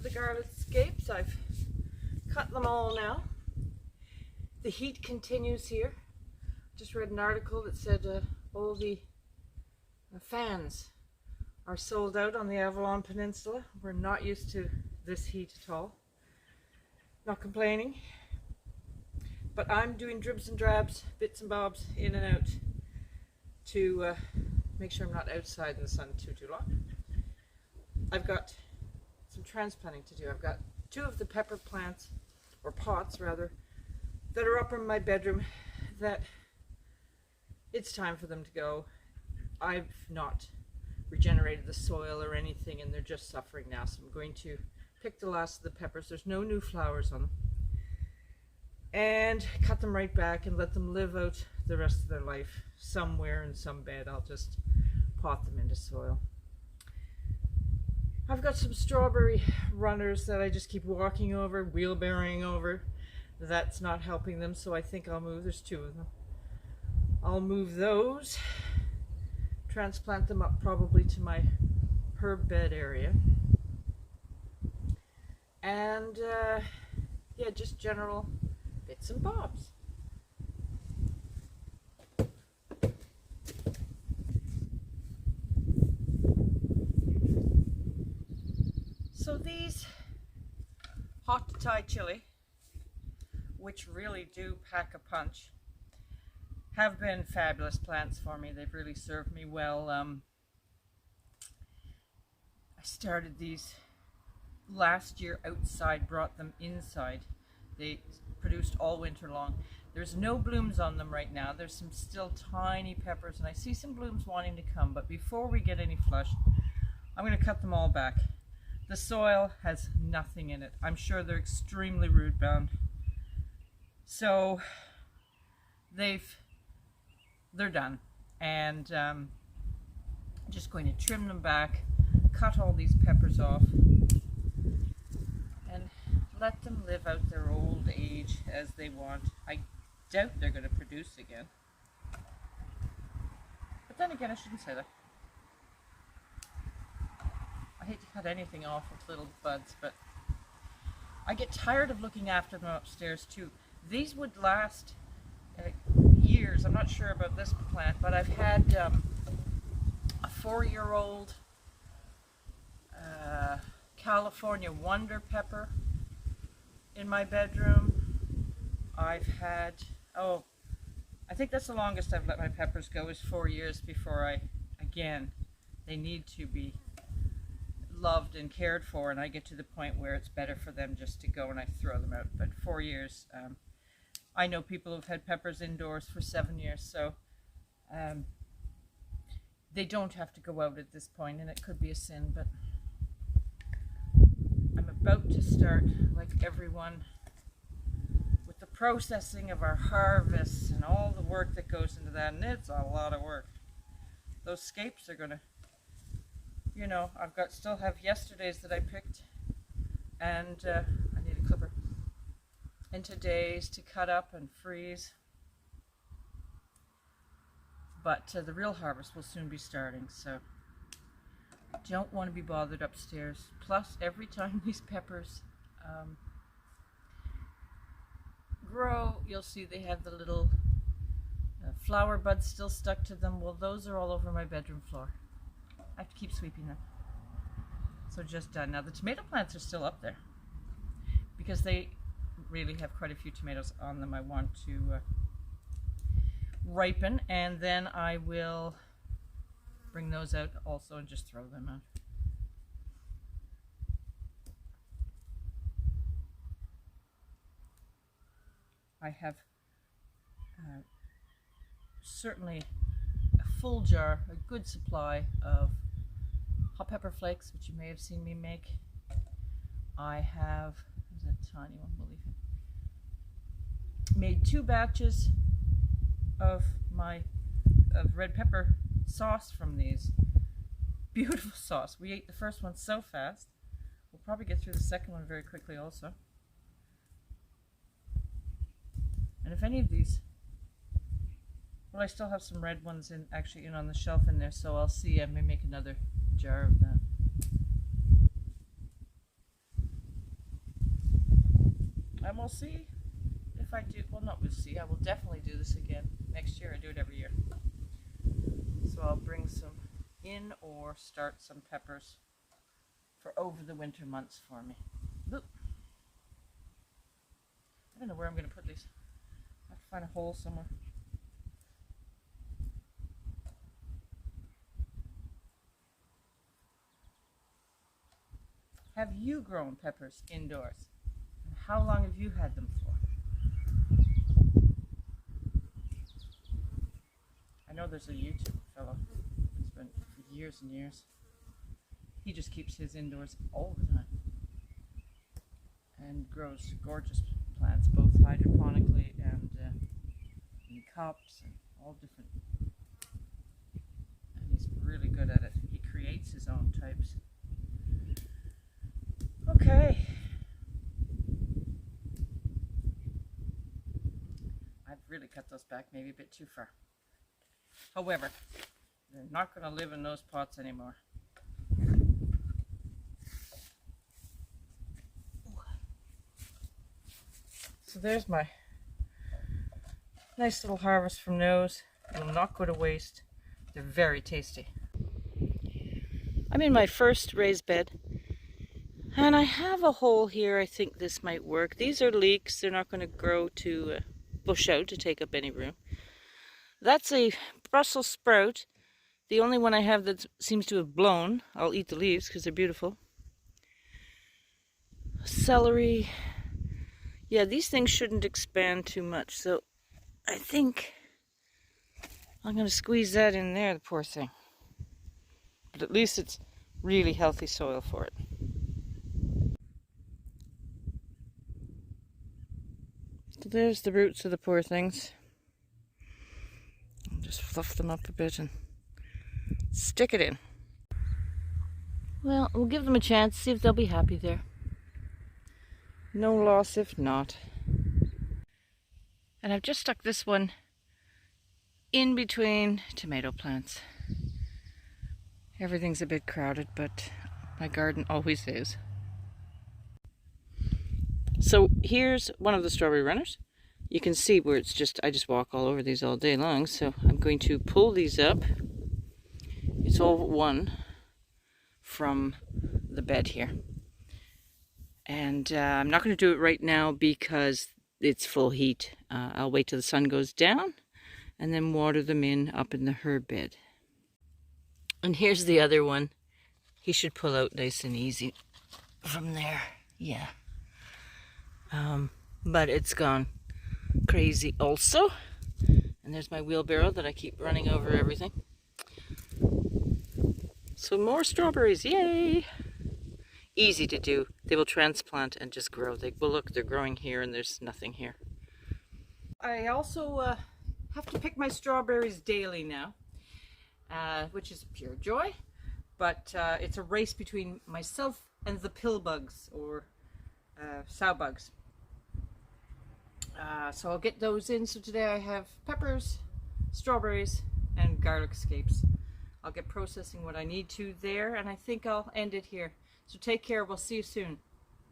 the garlic scapes. I've cut them all now. The heat continues here. Just read an article that said all the fans are sold out on the Avalon Peninsula. We're not used to this heat at all. Not complaining. But I'm doing dribs and drabs, bits and bobs, in and out to make sure I'm not outside in the sun too long. I've got some transplanting to do. I've got 2 of the pepper plants, or pots rather, that are up in my bedroom that it's time for them to go. I've not regenerated the soil or anything and they're just suffering now, so I'm going to pick the last of the peppers. There's no new flowers on them. And cut them right back and let them live out the rest of their life somewhere in some bed. I'll just pot them into soil. I've got some strawberry runners that I just keep walking over, wheelbarrowing over. That's not helping them, so I think I'll move. There's 2 of them. I'll move those, transplant them up probably to my herb bed area. And yeah, just general bits and bobs. So these hot to Thai chili, which really do pack a punch, have been fabulous plants for me. They've really served me well. I started these last year outside, brought them inside. They produced all winter long. There's no blooms on them right now. There's some still tiny peppers and I see some blooms wanting to come, but before we get any flush, I'm going to cut them all back. The soil has nothing in it. I'm sure they're extremely root bound. So they're done, and I'm just going to trim them back, cut all these peppers off, and let them live out their old age as they want. I doubt they're going to produce again. But then again, I shouldn't say that. I hate to cut anything off with little buds, but I get tired of looking after them upstairs too. These would last years. I'm not sure about this plant, but I've had a 4-year-old California Wonder Pepper in my bedroom. I've had, I think that's the longest I've let my peppers go, is 4 years before they need to be loved and cared for, and I get to the point where it's better for them just to go and I throw them out. But 4 years, I know people who've had peppers indoors for 7 years, so they don't have to go out at this point, and it could be a sin. But I'm about to start, like everyone, with the processing of our harvests and all the work that goes into that, and it's a lot of work. Those scapes are gonna, you know, still have yesterday's that I picked, and I need a clipper, and today's to cut up and freeze. But the real harvest will soon be starting, so I don't want to be bothered upstairs. Plus, every time these peppers grow, you'll see they have the little flower buds still stuck to them. Well, those are all over my bedroom floor. I have to keep sweeping them. So just done. Now the tomato plants are still up there because they really have quite a few tomatoes on them. I want to ripen, and then I will bring those out also and just throw them out. I have certainly a full jar, a good supply of hot pepper flakes, which you may have seen me make. I have, there's a tiny one, we'll leave it. Made 2 batches of red pepper sauce from these. Beautiful sauce. We ate the first one so fast. We'll probably get through the second one very quickly also. And if any of these, well, I still have some red ones actually on the shelf in there, so I'll see. I may make another jar of that. And we'll see if I do, well not we'll see, I will definitely do this again next year. I do it every year. So I'll bring some in or start some peppers for over the winter months for me. Oop. I don't know where I'm going to put these. I have to find a hole somewhere. Have you grown peppers indoors? And how long have you had them for? I know there's a YouTube fellow who's been for years and years. He just keeps his indoors all the time and grows gorgeous plants, both hydroponically and in cups and all different. And he's really good at it. He creates his own types. Okay. I've really cut those back maybe a bit too far. However, they're not going to live in those pots anymore. So there's my nice little harvest from those. Will not go to waste. They're very tasty. I'm in my first raised bed. And I have a hole here. I think this might work. These are leeks. They're not going to grow to bush out to take up any room. That's a Brussels sprout. The only one I have that seems to have blown. I'll eat the leaves because they're beautiful. Celery. Yeah, these things shouldn't expand too much. So I think I'm going to squeeze that in there, the poor thing. But at least it's really healthy soil for it. So there's the roots of the poor things. I'll just fluff them up a bit and stick it in. Well, we'll give them a chance, see if they'll be happy there. No loss if not. And I've just stuck this one in between tomato plants. Everything's a bit crowded, but my garden always is. So here's one of the strawberry runners. You can see where it's just, I just walk all over these all day long. So I'm going to pull these up. It's all one from the bed here. And I'm not going to do it right now because it's full heat. I'll wait till the sun goes down and then water them in up in the herb bed. And here's the other one. He should pull out nice and easy from there. Yeah. But it's gone crazy also. And there's my wheelbarrow that I keep running over everything. So more strawberries, yay! Easy to do. They will transplant and just grow. Well, look, they're growing here and there's nothing here. I also have to pick my strawberries daily now, which is pure joy. But it's a race between myself and the pill bugs, or sow bugs. So I'll get those in. So today I have peppers, strawberries, and garlic scapes. I'll get processing what I need to there, and I think I'll end it here. So take care. We'll see you soon.